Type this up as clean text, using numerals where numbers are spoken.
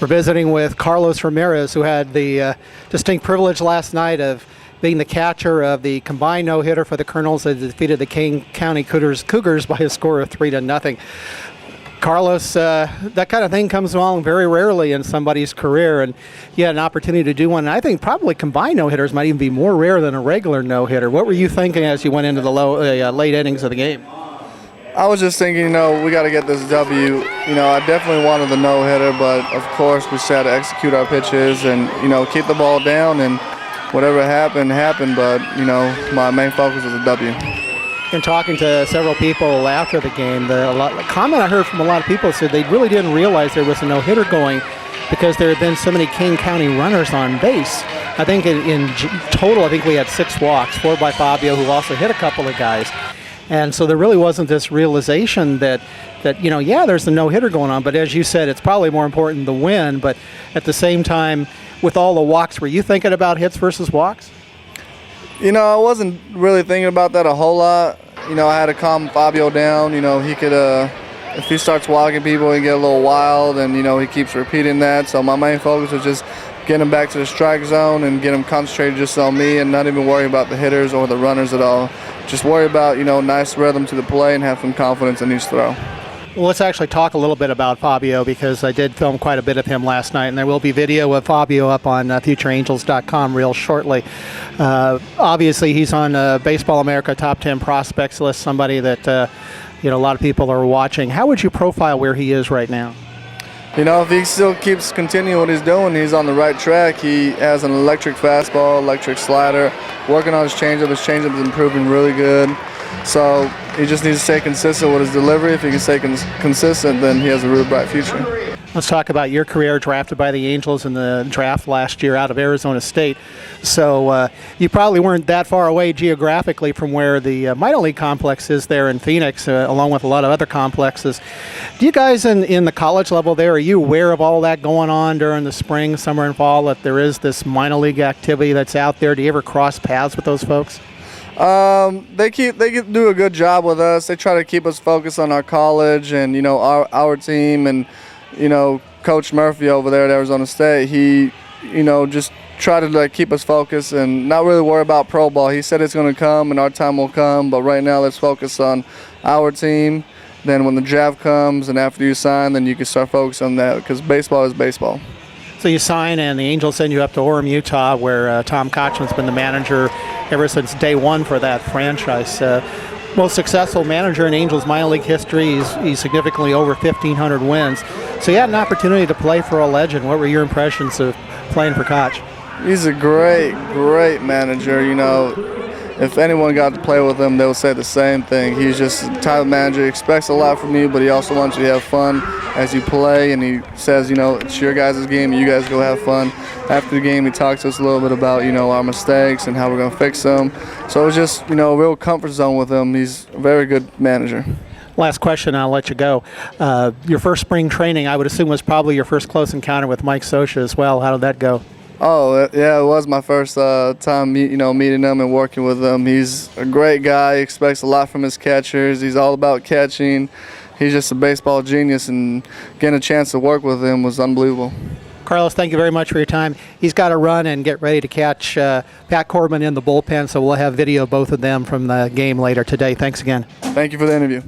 We're visiting with Carlos Ramirez, who had the distinct privilege last night of being the catcher of the combined no-hitter for the Kernels that defeated the Kane County Cougars by a score of 3-0. Carlos, that kind of thing comes along very rarely in somebody's career, and you had an opportunity to do one. And I think probably combined no-hitters might even be more rare than a regular no-hitter. What were you thinking as you went into the late innings of the game? I was just thinking, we got to get this W. I definitely wanted the no-hitter, but of course we just had to execute our pitches and, keep the ball down, and whatever happened, happened. But, my main focus was a W. In talking to several people after the game, the comment I heard from a lot of people said they really didn't realize there was a no-hitter going because there had been so many Kane County runners on base. I think in total, I think we had 6 walks, 4 by Fabio, who also hit a couple of guys. And so there really wasn't this realization that there's a no-hitter going on. But as you said, it's probably more important to win. But at the same time, with all the walks, were you thinking about hits versus walks? I wasn't really thinking about that a whole lot. I had to calm Fabio down. He could, if he starts walking people, he can get a little wild, and, he keeps repeating that. So my main focus was just get him back to the strike zone and get him concentrated just on me and not even worry about the hitters or the runners at all. Just worry about, nice rhythm to the play and have some confidence in each throw. Well, let's actually talk a little bit about Fabio, because I did film quite a bit of him last night, and there will be video of Fabio up on futureangels.com real shortly. Obviously, he's on Baseball America Top 10 Prospects list, somebody that a lot of people are watching. How would you profile where he is right now? If he still keeps continuing what he's doing, he's on the right track. He has an electric fastball, electric slider, working on his changeup. His changeup is improving really good. So he just needs to stay consistent with his delivery. If he can stay consistent, then he has a really bright future. Let's talk about your career, drafted by the Angels in the draft last year out of Arizona State. So you probably weren't that far away geographically from where the minor league complex is there in Phoenix, along with a lot of other complexes. Do you guys in the college level there, are you aware of all that going on during the spring, summer, and fall, that there is this minor league activity that's out there? Do you ever cross paths with those folks? They do a good job with us. They try to keep us focused on our college and, our team, and, Coach Murphy over there at Arizona State, he, just try to keep us focused and not really worry about pro ball. He said it's going to come and our time will come, but right now let's focus on our team. Then when the draft comes and after you sign, then you can start focusing on that, because baseball is baseball. So you sign, and the Angels send you up to Orem, Utah, where Tom Kochman's been the manager ever since day one for that franchise. Most successful manager in Angels minor league history. He's significantly over 1,500 wins. So you had an opportunity to play for a legend. What were your impressions of playing for Koch? He's a great manager. If anyone got to play with him, they would say the same thing. He's just the type of manager. He expects a lot from you, but he also wants you to have fun as you play. And he says, it's your guys' game. You guys go have fun. After the game, he talks to us a little bit about, our mistakes and how we're going to fix them. So it was just, a real comfort zone with him. He's a very good manager. Last question, I'll let you go. Your first spring training, I would assume, was probably your first close encounter with Mike Scioscia as well. How did that go? Oh, yeah, it was my first time, meeting him and working with him. He's a great guy. He expects a lot from his catchers. He's all about catching. He's just a baseball genius, and getting a chance to work with him was unbelievable. Carlos, thank you very much for your time. He's got to run and get ready to catch Pat Corbin in the bullpen, so we'll have video of both of them from the game later today. Thanks again. Thank you for the interview.